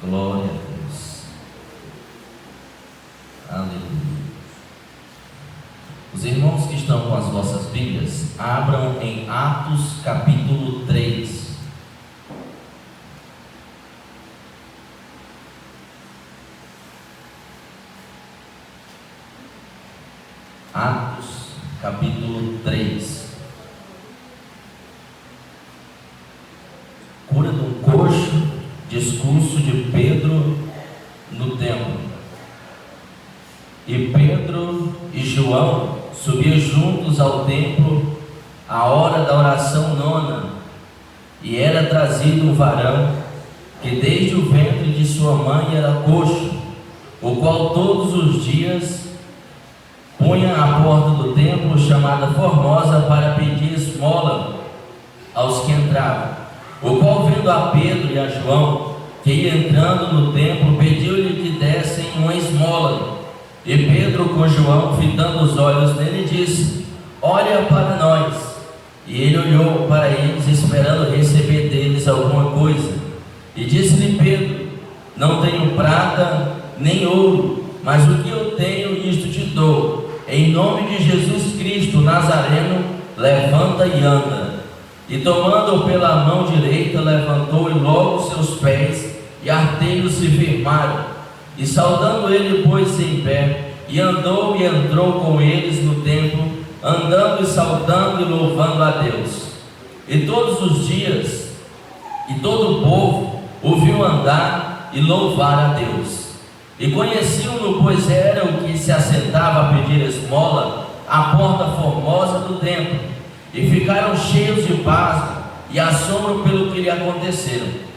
Glória a Deus. Aleluia. Os irmãos que estão com as vossas Bíblias, abram em Atos capítulo 3. Atos capítulo 3. Cura de um coxo, discurso de Pedro no templo. E Pedro e João subiam juntos ao templo à hora da oração nona, e era trazido um varão que desde o ventre de sua mãe era coxo, o qual todos os dias punha à porta do templo chamada Formosa para pedir esmola aos que entravam, o qual, vendo a Pedro e a João que ia entrando no templo, pediu-lhe que dessem uma esmola. E Pedro, com João fitando os olhos nele, disse: olha para nós. E ele olhou para eles, esperando receber deles alguma coisa. E disse-lhe Pedro: não tenho prata nem ouro, mas o que eu tenho, isto te dou. Em nome de Jesus Cristo Nazareno, levanta e anda. E tomando-o pela mão direita, levantou e logo seus pés e artelhos se firmaram. E saudando ele, pôs-se em pé, e andou e entrou com eles no templo, andando e saudando e louvando a Deus. E todos os dias, e todo o povo o viu andar e louvar a Deus. E conheciam-no, pois era o que se assentava a pedir esmola à porta formosa do templo, e ficaram cheios de pasmo e assombro pelo que lhe aconteceram.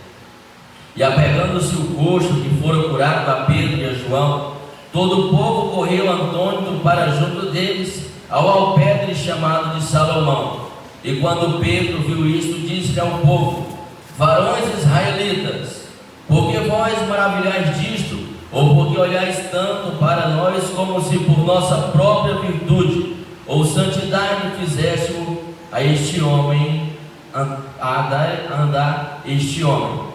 E apegando-se o coxo que fora curado a Pedro e a João, todo o povo correu atônito para junto deles ao alpendre chamado de Salomão. E quando Pedro viu isto, disse ao povo: varões israelitas, por que vós maravilhais disto? Ou porque olhais tanto para nós, como se por nossa própria virtude ou santidade fizéssemos a este homem andar este homem?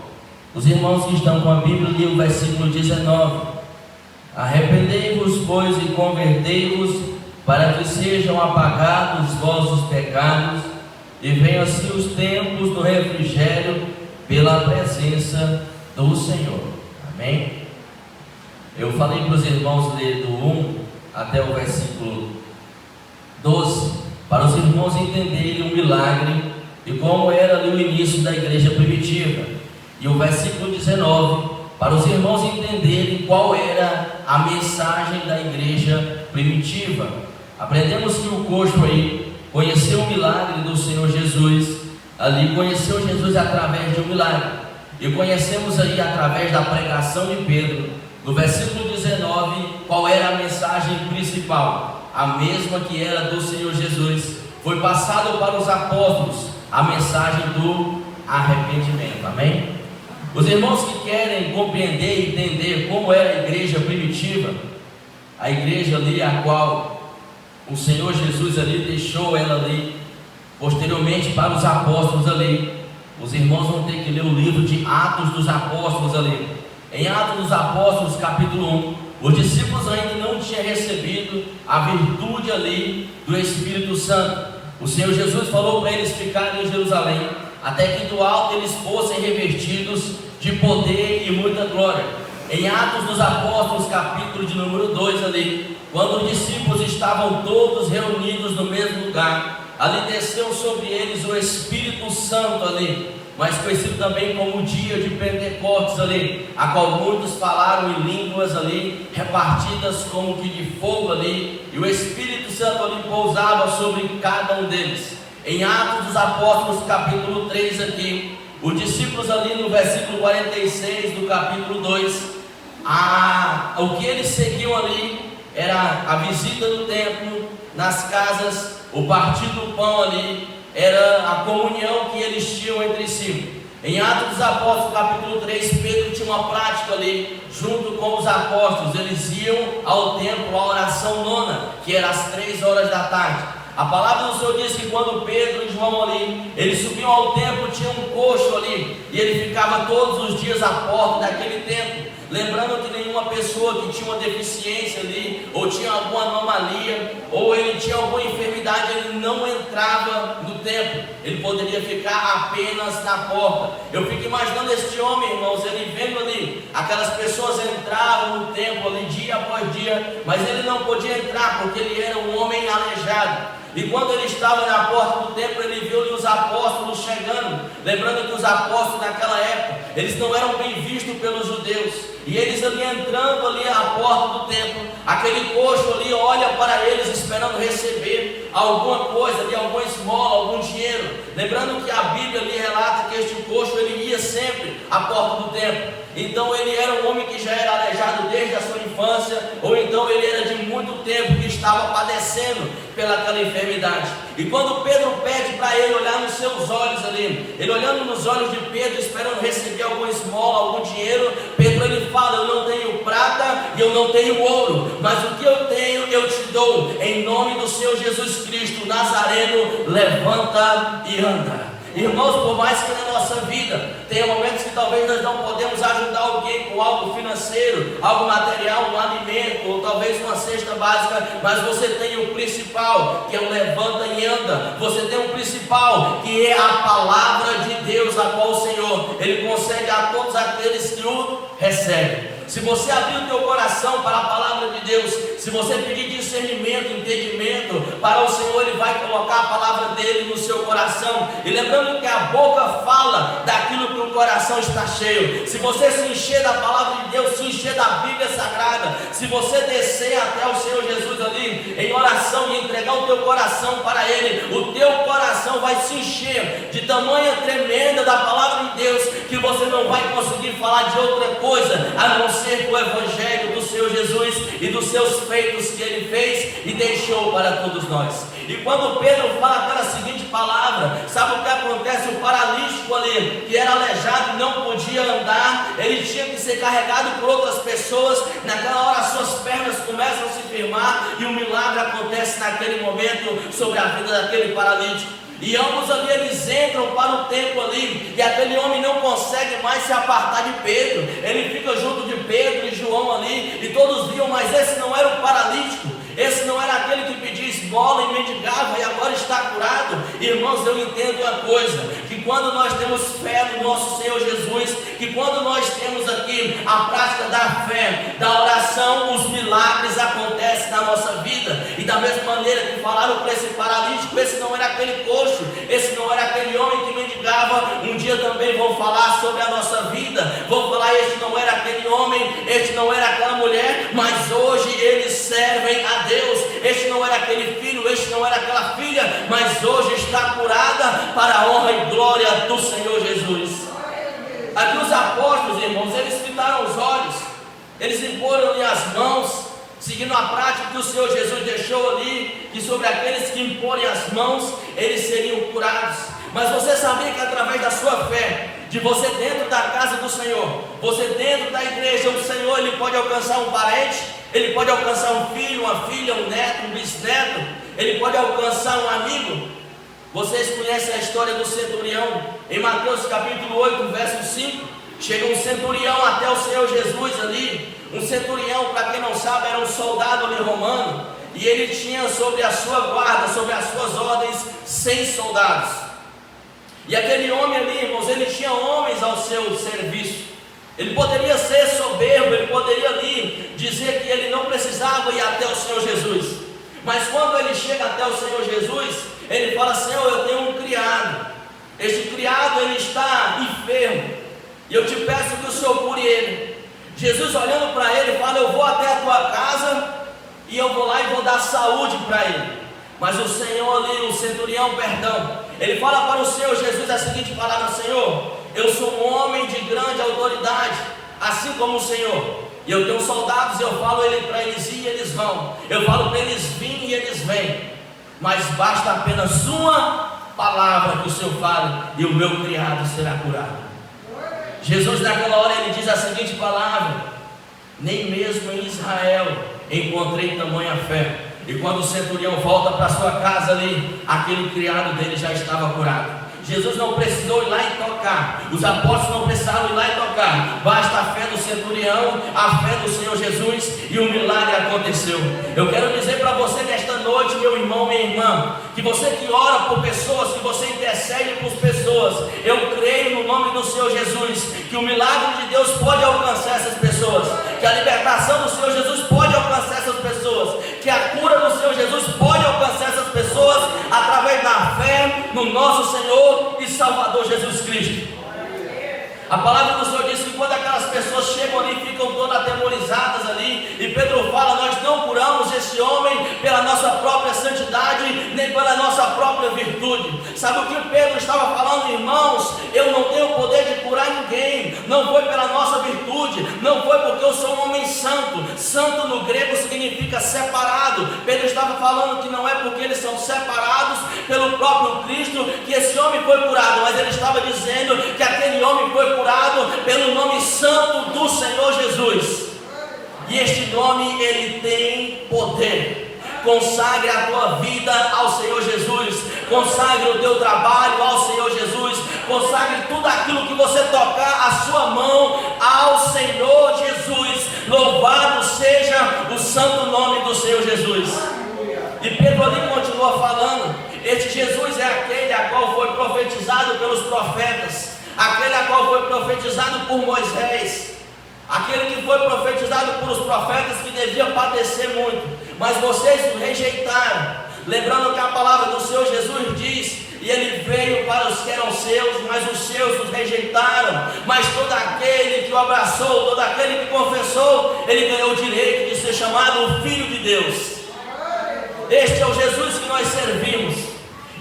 Os irmãos que estão com a Bíblia, li o versículo 19: arrependei-vos, pois, e convertei-vos, para que sejam apagados os vossos pecados, e venham assim os tempos do refrigério pela presença do Senhor. Amém? Eu falei para os irmãos ler do 1 até o versículo 12, para os irmãos entenderem o milagre e como era ali o início da igreja primitiva. E o versículo 19, para os irmãos entenderem qual era a mensagem da igreja primitiva. Aprendemos que o coxo aí conheceu o milagre do Senhor Jesus, ali conheceu Jesus através de um milagre. E conhecemos aí através da pregação de Pedro, no versículo 19, qual era a mensagem principal, a mesma que era do Senhor Jesus. Foi passado para os apóstolos a mensagem do arrependimento. Amém? Os irmãos que querem compreender e entender como era a igreja primitiva, a igreja ali a qual o Senhor Jesus ali deixou ela ali posteriormente para os apóstolos ali, os irmãos vão ter que ler o livro de Atos dos Apóstolos ali. Em Atos dos Apóstolos capítulo 1, os discípulos ainda não tinham recebido a virtude ali do Espírito Santo. O Senhor Jesus falou para eles ficarem em Jerusalém, até que do alto eles fossem revestidos de poder e muita glória. Em Atos dos Apóstolos capítulo de número 2 ali, quando os discípulos estavam todos reunidos no mesmo lugar, ali desceu sobre eles o Espírito Santo ali, mas conhecido também como o dia de Pentecostes ali, a qual muitos falaram em línguas ali, repartidas como que de fogo ali, e o Espírito Santo ali pousava sobre cada um deles. Em Atos dos Apóstolos capítulo 3 aqui, os discípulos ali no versículo 46 do capítulo 2, o que eles seguiam ali era a visita do templo, nas casas, o partir do pão ali, era a comunhão que eles tinham entre si. Em Atos dos Apóstolos capítulo 3, Pedro tinha uma prática ali, junto com os apóstolos. Eles iam ao templo, à oração nona, que era às 3 horas da tarde. A palavra do Senhor diz que quando Pedro e João ali, eles subiam ao templo, tinha um coxo ali, e ele ficava todos os dias à porta daquele templo. Lembrando que nenhuma pessoa que tinha uma deficiência ali, ou tinha alguma anomalia, ou ele tinha alguma enfermidade, ele não entrava no templo, ele poderia ficar apenas na porta. Eu fico imaginando este homem, irmãos, ele vendo ali, aquelas pessoas entravam no templo ali dia após dia, mas ele não podia entrar porque ele era um homem aleijado. E quando ele estava na porta do templo, ele viu ali os apóstolos chegando. Lembrando que os apóstolos naquela época, eles não eram bem vistos pelos judeus. E eles ali entrando ali à porta do templo, aquele coxo ali olha para eles esperando receber alguma coisa ali, alguma esmola, algum dinheiro. Lembrando que a Bíblia ali relata que este coxo ele ia sempre à porta do templo. Então ele era um homem que já era aleijado desde a sua infância, ou então ele era de muito tempo que estava padecendo pelaquela enfermidade. E quando Pedro pede para ele olhar nos seus olhos ali, ele olhando nos olhos de Pedro, esperando receber alguma esmola, algum dinheiro, Pedro ele fala: eu não tenho prata e eu não tenho ouro, mas o que eu tenho eu te dou, em nome do Senhor Jesus Cristo Nazareno, levanta e anda. Irmãos, por mais que na nossa vida tenha momentos que talvez nós não podemos ajudar alguém com algo financeiro, algo material, um alimento, ou talvez uma cesta básica, mas você tem o principal, que é o levanta e anda. Você tem o principal, que é a palavra de Deus, a qual o Senhor, Ele concede a todos aqueles que o recebem. Se você abrir o teu coração para a palavra de Deus, se você pedir discernimento, entendimento para o Senhor, Ele vai colocar a palavra dEle no seu coração. E lembrando que a boca fala daquilo que o coração está cheio. Se você se encher da palavra de Deus, se encher da Bíblia Sagrada, se você descer até o Senhor Jesus ali em oração e entregar o teu coração para Ele, o teu coração vai se encher de tamanha tremenda da palavra de Deus, que você não vai conseguir falar de outra coisa a não ser o Evangelho do Senhor Jesus e dos seus feitos que Ele fez e deixou para todos nós. E quando Pedro fala aquela seguinte palavra, sabe o que acontece? O paralítico ali, que era aleijado e não podia andar, ele tinha que ser carregado por outras pessoas. Naquela hora suas pernas começam a se firmar e um milagre acontece naquele momento sobre a vida daquele paralítico. E ambos ali eles entram para o templo ali, e aquele homem não consegue mais se apartar de Pedro. Ele fica junto de Pedro e João ali, e todos viam, mas esse não era o paralítico, esse não era aquele que pedia esmola e mendigava e agora está curado. Irmãos, eu entendo uma coisa, que quando nós temos fé no nosso Senhor Jesus, que quando nós temos aqui a prática da fé, da oração, os milagres acontecem na nossa vida. E da mesma maneira que falaram para esse paralítico, esse não era aquele coxo, esse não era aquele homem que mendigava, um dia também vão falar sobre a nossa vida, vão falar: este não era aquele homem, este não era aquela mulher, mas hoje eles servem a Deus. Este não era aquele filho, este não era aquela filha, mas hoje está curada para a honra e glória do Senhor Jesus. Aqui os apóstolos, irmãos, eles fitaram os olhos, eles imporam-lhe as mãos, seguindo a prática que o Senhor Jesus deixou ali, que sobre aqueles que imporem as mãos, eles seriam curados. Mas você sabia que através da sua fé, de você dentro da casa do Senhor, você dentro da igreja, o Senhor ele pode alcançar um parente, ele pode alcançar um filho, uma filha, um neto, um bisneto, ele pode alcançar um amigo. Vocês conhecem a história do centurião, em Mateus capítulo 8, verso 5, chega um centurião até o Senhor Jesus ali. Um centurião, para quem não sabe, era um soldado ali romano, e ele tinha sobre a sua guarda, sobre as suas ordens, 100 soldados. E aquele homem ali, irmãos, ele tinha homens ao seu serviço. Ele poderia ser soberbo, ele poderia ali dizer que ele não precisava ir até o Senhor Jesus. Mas quando ele chega até o Senhor Jesus, ele fala: Senhor, eu tenho um criado. Este criado, ele está enfermo, e eu te peço que o Senhor cure ele. Jesus, olhando para ele, fala: eu vou até a tua casa, e eu vou lá e vou dar saúde para ele. Mas o Senhor ali, o centurião, ele fala para o Senhor Jesus a seguinte palavra: Senhor, eu sou um homem de grande autoridade, assim como o Senhor, e eu tenho soldados, e eu falo para eles ir e eles vão, eu falo para eles vir e eles vêm, mas basta apenas uma palavra que o Senhor fale, e o meu criado será curado. Jesus naquela hora ele diz a seguinte palavra: nem mesmo em Israel encontrei tamanha fé. E quando o centurião volta para sua casa ali, aquele criado dele já estava curado. Jesus não precisou ir lá e tocar, os apóstolos não precisaram ir lá e tocar, basta a fé do centurião, a fé do Senhor Jesus, e o milagre aconteceu. Eu quero dizer para você nesta noite, meu irmão, minha irmã, que você que ora por pessoas, que você intercede por pessoas, eu creio no nome do Senhor Jesus, que o milagre de Deus pode alcançar essas pessoas, que a libertação do Senhor Jesus pode alcançar essas pessoas, que a cura do Senhor Jesus pode alcançar essas pessoas, através da fé no nosso Senhor e Salvador Jesus Cristo. A palavra do Senhor diz que quando aquelas pessoas chegam ali, ficam todas atemorizadas ali, e Pedro fala: nós não curamos esse homem pela nossa própria santidade, nem pela nossa própria virtude. Sabe o que Pedro estava falando, irmãos? Eu não tenho o poder de curar ninguém, não foi pela nossa virtude, não foi porque eu sou um homem santo. Santo no grego significa separado. Pedro estava falando que não é porque eles são separados pelo próprio Cristo que esse homem foi curado, mas ele estava dizendo que aquele homem foi curado pelo nome santo do Senhor Jesus. E este nome, ele tem poder. Consagre a tua vida ao Senhor Jesus, consagre o teu trabalho ao Senhor Jesus, consagre tudo aquilo que você tocar a sua mão ao Senhor Jesus. Louvado seja o santo nome do Senhor Jesus. E Pedro ali continua falando: este Jesus é aquele a qual foi profetizado pelos profetas, aquele a qual foi profetizado por Moisés, aquele que foi profetizado por os profetas, que devia padecer muito, mas vocês o rejeitaram. Lembrando que a palavra do Senhor Jesus diz: e ele veio para os que eram seus, mas os seus os rejeitaram. Mas todo aquele que o abraçou, todo aquele que confessou, ele ganhou o direito de ser chamado o Filho de Deus. Este é o Jesus que nós servimos.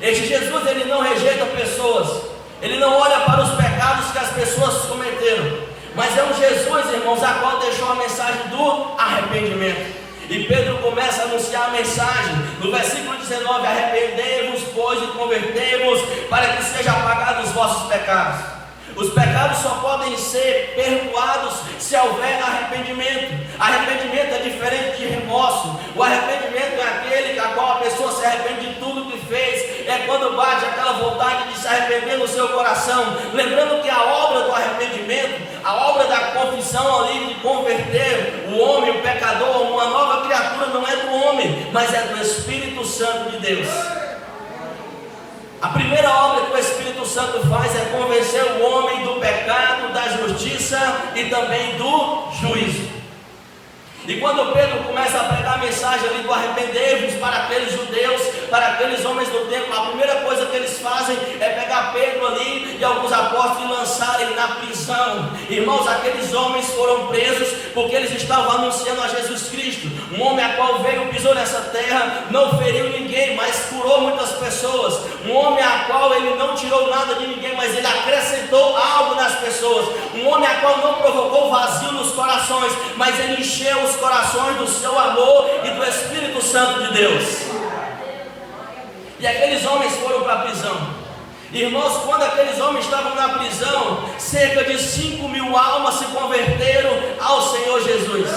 Este Jesus, ele não rejeita pessoas, ele não olha para os pecados que as pessoas cometeram, mas é um Jesus, irmãos, a qual deixou a mensagem do arrependimento. E Pedro começa a anunciar a mensagem no versículo 19: arrependei-vos, pois, e convertei-vos, para que sejam apagados os vossos pecados. Os pecados só podem ser perdoados se houver arrependimento. Arrependimento é diferente de remorso. O arrependimento é aquele a qual a pessoa se arrepende de tudo que fez. É quando bate aquela vontade de se arrepender no seu coração. Lembrando que a obra do arrependimento, a obra da confissão ali, de converter o homem, o pecador, uma nova criatura, não é do homem, mas é do Espírito Santo de Deus. A primeira obra que o Espírito Santo faz é convencer o homem do pecado, da justiça e também do juízo. E quando Pedro começa a pregar a mensagem ali do arrependei-vos para aqueles judeus, para aqueles homens do tempo, a primeira coisa que eles fazem é pegar Pedro ali e alguns apóstolos e lançarem na prisão. Irmãos, aqueles homens foram presos porque eles estavam anunciando a Jesus Cristo, um homem a qual veio, pisou nessa terra, não feriu ninguém, mas curou muitas pessoas, um homem a qual ele não tirou nada de ninguém, mas ele acrescentou algo nas pessoas, um homem a qual não provocou vazio nos corações, mas ele encheu os corações do seu amor e do Espírito Santo de Deus. E aqueles homens foram para a prisão. Irmãos, quando aqueles homens estavam na prisão, cerca de 5.000 almas se converteram ao Senhor Jesus.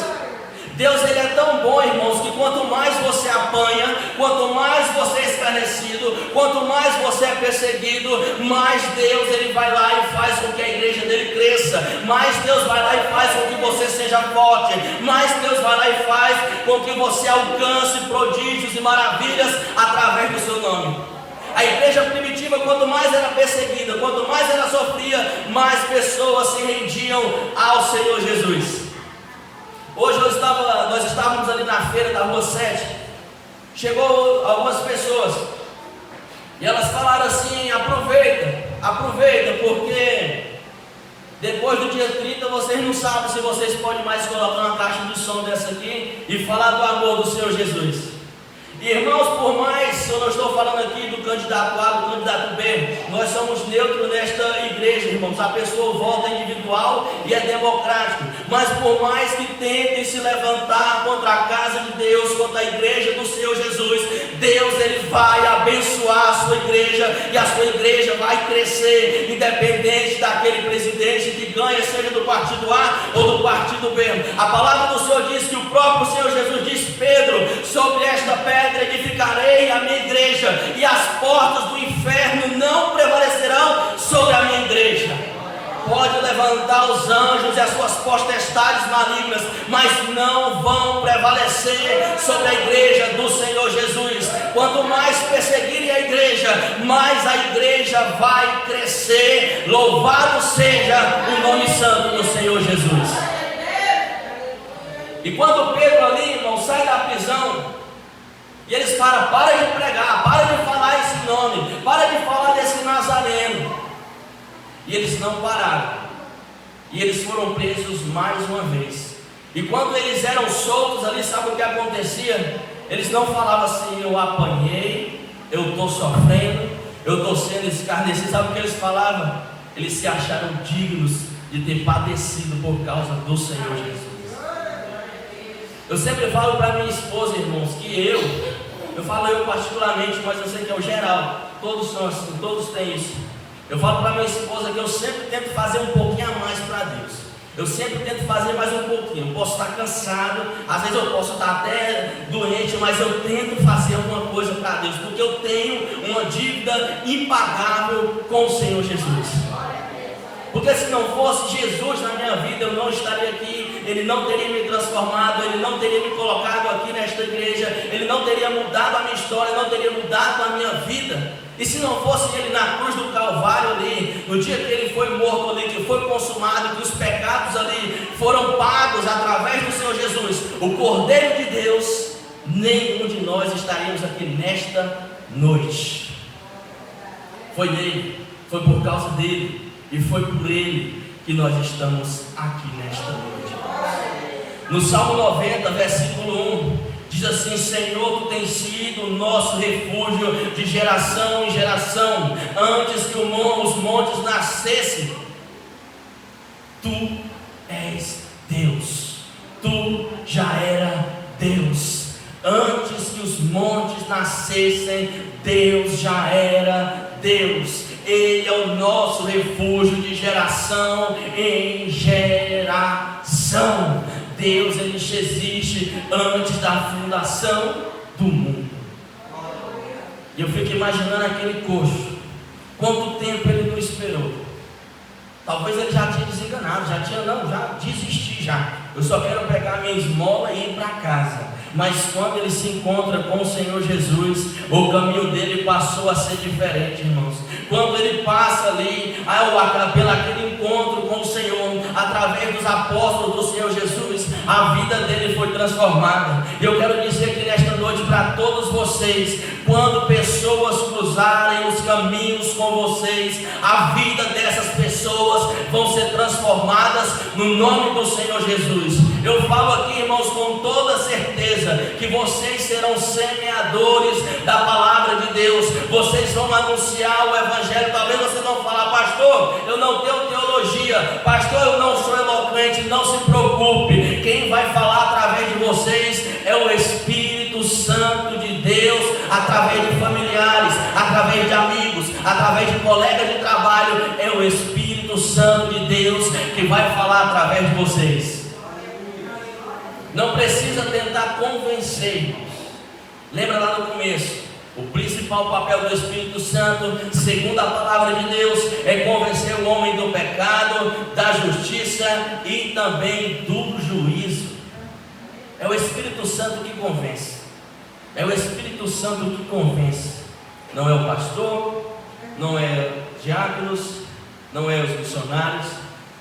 Deus, ele é tão bom, irmãos, que quanto mais você apanha, quanto mais você é escarnecido, quanto mais você é perseguido, mais Deus, ele vai lá e faz com que a igreja dele cresça, mais Deus vai lá e faz com que você seja forte, mais Deus vai lá e faz com que você alcance prodígios e maravilhas através do seu nome. A igreja primitiva, quanto mais era perseguida, quanto mais ela sofria, mais pessoas se rendiam ao Senhor Jesus. Hoje nós estávamos ali na feira da Rua 7, chegou algumas pessoas, e elas falaram assim: aproveita, porque depois do dia 30 vocês não sabem se vocês podem mais colocar uma caixa de som dessa aqui e falar do amor do Senhor Jesus. Irmãos, por mais, eu não estou falando aqui do candidato A, do candidato B, nós somos neutros nesta igreja, irmãos. A pessoa vota individual e é democrático, mas por mais que tentem se levantar contra a casa de Deus, contra a igreja do Senhor Jesus, Deus, ele vai abençoar a sua igreja, e a sua igreja vai crescer, independente daquele presidente que ganha, seja do partido A ou do partido B. A palavra do Senhor diz que o próprio Senhor Jesus disse: Pedro, sobre esta pedra edificarei a minha igreja, e as portas do inferno não prevalecerão sobre a minha igreja. Pode levantar os anjos e as suas potestades malignas, mas não vão prevalecer sobre a igreja do Senhor Jesus. Quanto mais perseguirem a igreja, mais a igreja vai crescer. Louvado seja o nome santo do Senhor Jesus. E quando Pedro ali, irmão, sai da prisão, e eles falam: para de pregar, para de falar esse nome, para de falar desse Nazareno. E eles não pararam, e eles foram presos mais uma vez. E quando eles eram soltos ali, sabe o que acontecia? Eles não falavam assim: eu apanhei, eu estou sofrendo, eu estou sendo escarnecido. Sabe o que eles falavam? Eles se acharam dignos de ter padecido por causa do Senhor Jesus. Eu sempre falo para minha esposa, irmãos, que eu falo eu particularmente, mas eu sei que é o geral, todos são assim, todos têm isso. Eu falo para minha esposa que eu sempre tento fazer um pouquinho a mais para Deus. Eu sempre tento fazer mais um pouquinho. Eu posso estar cansado, às vezes eu posso estar até doente, mas eu tento fazer alguma coisa para Deus, porque eu tenho uma dívida impagável com o Senhor Jesus. Porque se não fosse Jesus na minha vida, eu não estaria aqui, Ele não teria me transformado, Ele não teria me colocado aqui nesta igreja, Ele não teria mudado a minha história, não teria mudado a minha vida. E se não fosse Ele na cruz do Calvário ali, no dia que Ele foi morto ali, que foi consumado, que os pecados ali foram pagos através do Senhor Jesus, o Cordeiro de Deus, nenhum de nós estaríamos aqui nesta noite. Foi dele, foi por causa dele, e foi por ele que nós estamos aqui nesta noite. No Salmo 90, versículo 1, diz assim: Senhor, Tu tens sido o nosso refúgio de geração em geração. Antes que os montes nascessem, Tu és Deus. Tu já era Deus. Antes que os montes nascessem, Deus já era Deus. Ele é o nosso refúgio de geração em geração. Deus, Ele existe antes da fundação do mundo. E eu fico imaginando aquele coxo, quanto tempo ele não esperou. Talvez ele já tinha desenganado, já desisti já. Eu só quero pegar minha esmola e ir para casa. Mas quando ele se encontra com o Senhor Jesus, o caminho dele passou a ser diferente, irmãos. Quando ele passa ali, pelo aquele encontro com o Senhor, através dos apóstolos do Senhor Jesus, a vida dele foi transformada. E eu quero dizer que nesta noite para todos vocês, quando pessoas cruzarem os caminhos com vocês, a vida dessas pessoas vão ser transformadas no nome do Senhor Jesus. Eu falo aqui, irmãos, com toda certeza, que vocês serão semeadores da palavra de Deus. Vocês vão anunciar o Evangelho. Talvez você não fale: pastor, eu não tenho teologia, pastor, eu não sou eloquente. Não se preocupe, quem vai falar através de vocês é o Espírito Santo de Deus, através de familiares, através de amigos, através de colegas de trabalho. É o Espírito Santo de Deus que vai falar através de vocês. Não precisa tentar convencer, irmãos. Lembra lá no começo, o principal papel do Espírito Santo, segundo a palavra de Deus, é convencer o homem do pecado, da justiça e também do juízo. É o Espírito Santo que convence. É o Espírito Santo que convence. Não é o pastor, não é diáconos, não é os missionários,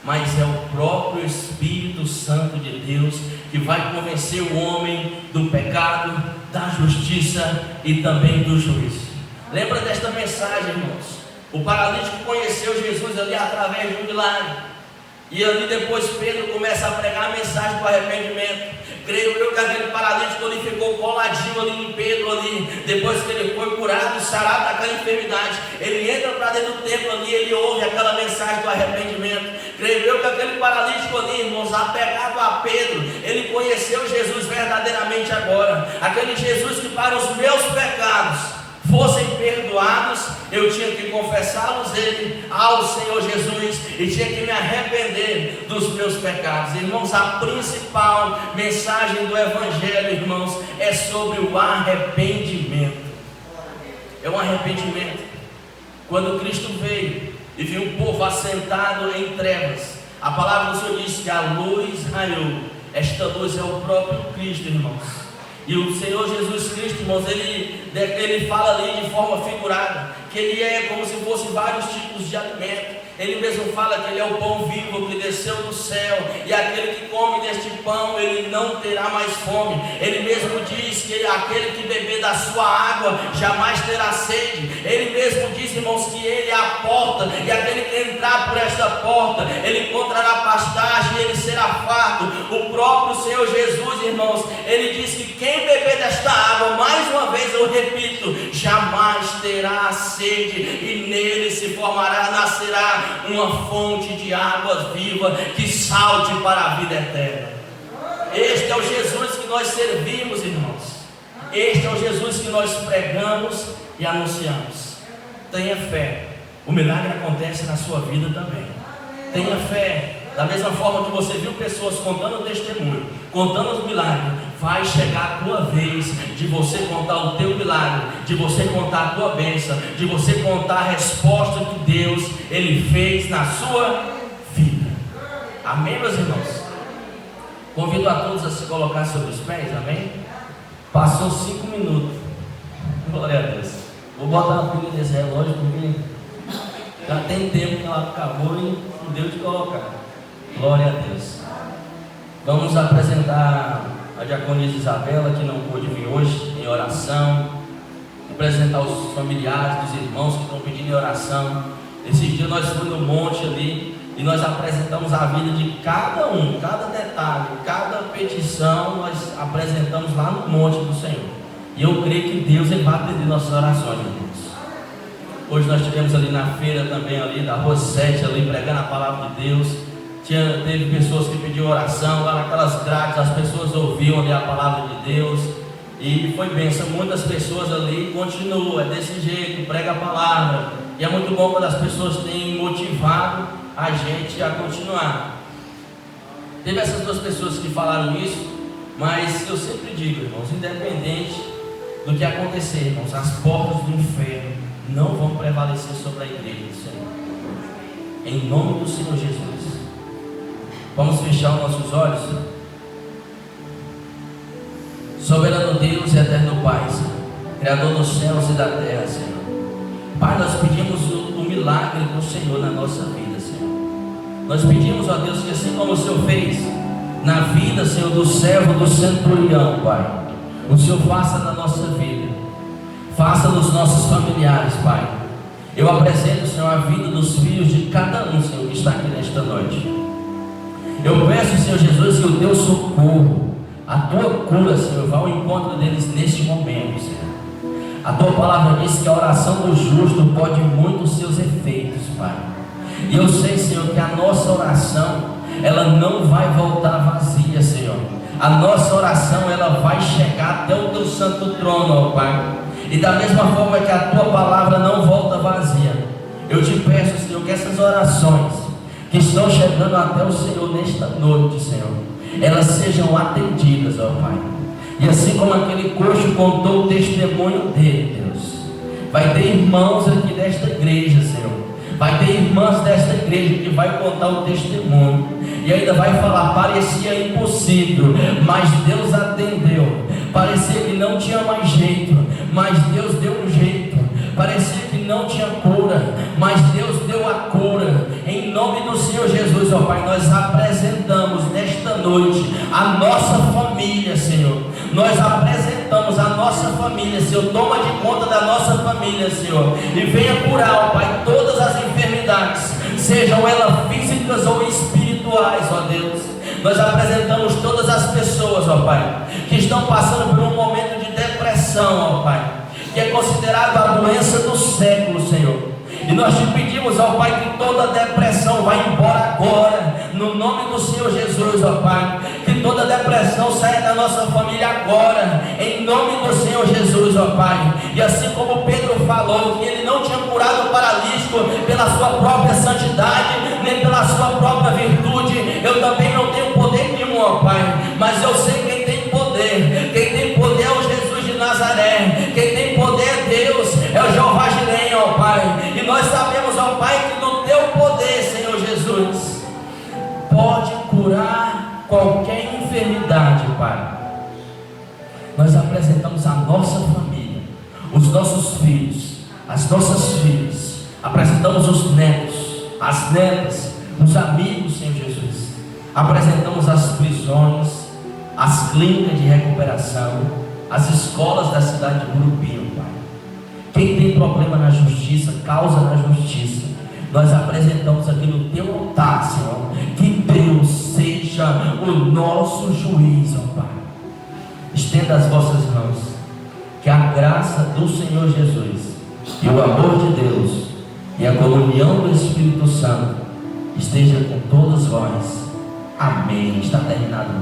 mas é o próprio Espírito Santo de Deus que vai convencer o homem do pecado, da justiça e também do juízo. Lembra desta mensagem, irmãos? O paralítico conheceu Jesus ali através de um milagre, e ali depois Pedro começa a pregar a mensagem do arrependimento. Creio eu que aquele paralítico ali ficou coladinho ali em Pedro ali. Depois que ele foi curado, sarado daquela enfermidade, ele entra para dentro do templo ali, ele ouve aquela mensagem do arrependimento. Creio eu que aquele paralítico ali, irmãos, apegado a Pedro, ele conheceu Jesus verdadeiramente agora. Aquele Jesus que para os meus pecados fossem perdoados eu tinha que confessá-los ele ao Senhor Jesus e tinha que me arrepender dos meus pecados. Irmãos, a principal mensagem do Evangelho, irmãos, é sobre o arrependimento. É um arrependimento. Quando Cristo veio e viu o povo assentado em trevas, a palavra do Senhor diz que a luz raiou. Esta luz é o próprio Cristo, irmãos. E o Senhor Jesus Cristo, irmãos, ele fala ali de forma figurada, que Ele é como se fosse vários tipos de alimento. Ele mesmo fala que Ele é o pão vivo que desceu do céu, e aquele que come deste pão, ele não terá mais fome. Ele mesmo diz que aquele que beber da sua água jamais terá sede. Ele mesmo diz, irmãos, que Ele é a porta, e aquele que entrar por esta porta, ele encontrará pastagem e ele será farto. O próprio Senhor Jesus, irmãos, Ele diz que quem beber desta água, mais uma vez eu repito, jamais terá sede, e nele se formará, nascerá uma fonte de águas vivas que salte para a vida eterna. Este é o Jesus que nós servimos, irmãos. Este é o Jesus que nós pregamos e anunciamos. Tenha fé, o milagre acontece na sua vida também. Tenha fé. Da mesma forma que você viu pessoas contando o testemunho, contando os milagres, vai chegar a tua vez de você contar o teu milagre, de você contar a tua bênção, de você contar a resposta que Deus Ele fez na sua vida. Amém, meus irmãos? Convido a todos a se colocar sobre os pés, amém? Passou 5 minutos. Glória a Deus. Vou botar uma pilha nesse relógio porque já tem tempo que ela acabou e não deu de colocar. Glória a Deus. Vamos apresentar a diaconisa Isabela, que não pôde vir hoje, em oração. Apresentar os familiares, os irmãos que estão pedindo em oração. Esse dia nós fomos no monte ali e nós apresentamos a vida de cada um, cada detalhe, cada petição nós apresentamos lá no monte do Senhor. E eu creio que Deus Ele vai atender nossas orações, irmãos. Hoje nós estivemos ali na feira também, ali da Rua 7, ali pregando a palavra de Deus. Teve pessoas que pediam oração, lá naquelas grades as pessoas ouviam ali a palavra de Deus. E foi bênção, muitas pessoas ali continuam, é desse jeito, prega a palavra. E é muito bom quando as pessoas têm motivado a gente a continuar. Teve essas duas pessoas que falaram isso, mas eu sempre digo, irmãos, independente do que acontecer, irmãos, as portas do inferno não vão prevalecer sobre a igreja do Senhor. Em nome do Senhor Jesus. Vamos fechar os nossos olhos. Soberano Deus e eterno Pai, Senhor, Criador dos céus e da terra, Senhor. Pai, nós pedimos o milagre do Senhor na nossa vida, Senhor. Nós pedimos, ó Deus, que assim como o Senhor fez na vida, Senhor, do servo do centurião, Pai, o Senhor faça na nossa vida, faça nos nossos familiares, Pai. Eu apresento, Senhor, a vida dos filhos de cada um, Senhor, que está aqui nesta noite. Eu peço, Senhor Jesus, que o teu socorro, a tua cura, Senhor, vá ao encontro deles neste momento, Senhor. A tua palavra diz que a oração do justo pode muito os seus efeitos, Pai. E eu sei, Senhor, que a nossa oração, ela não vai voltar vazia, Senhor. A nossa oração, ela vai chegar até o teu santo trono, ó Pai. E da mesma forma que a tua palavra não volta vazia, eu te peço, Senhor, que essas orações que estão chegando até o Senhor nesta noite, Senhor, elas sejam atendidas, ó Pai. E assim como aquele coxo contou o testemunho dele, Deus, vai ter irmãos aqui desta igreja, Senhor, vai ter irmãs desta igreja que vai contar o testemunho e ainda vai falar, parecia impossível, mas Deus atendeu. Parecia que não tinha mais jeito, mas Deus deu um jeito. Parecia que não tinha cura, mas Deus deu a cura. Em nome do Senhor Jesus, ó Pai, nós apresentamos nesta noite a nossa família, Senhor. Nós apresentamos a nossa família, Senhor. Toma de conta da nossa família, Senhor, e venha curar, ó Pai, todas as enfermidades, sejam elas físicas ou espirituais, ó Deus. Nós apresentamos todas as pessoas, ó Pai, que estão passando por um momento de depressão, ó Pai, que é considerado a doença do século, Senhor. E nós te pedimos, ó Pai, que toda depressão vá embora agora, no nome do Senhor Jesus. Jesus, ó Pai. Que toda depressão saia da nossa família agora, em nome do Senhor Jesus, ó Pai. E assim como Pedro falou, que ele não tinha curado o paralítico pela sua própria santidade, nem pela sua própria virtude, eu também não tenho poder nenhum, ó Pai. Mas eu sei quem tem poder. Quem tem poder é o Jesus de Nazaré. Quem tem poder é Deus, é o Jeová Jireh, ó Pai. E nós sabemos, ó Pai, que no teu poder, Senhor Jesus, pode curar qualquer enfermidade, Pai. Nós apresentamos a nossa família, os nossos filhos, as nossas filhas, apresentamos os netos, as netas, os amigos, Senhor Jesus. Apresentamos as prisões, as clínicas de recuperação, as escolas da cidade de Gurupi, Pai. Quem tem problema na justiça, causa na justiça, nós apresentamos aqui no teu altar, Senhor. Que Deus seja o nosso juiz, ó Pai. Estenda as vossas mãos, que a graça do Senhor Jesus e o amor de Deus e a comunhão do Espírito Santo esteja com todos vós. Amém. Está terminado mais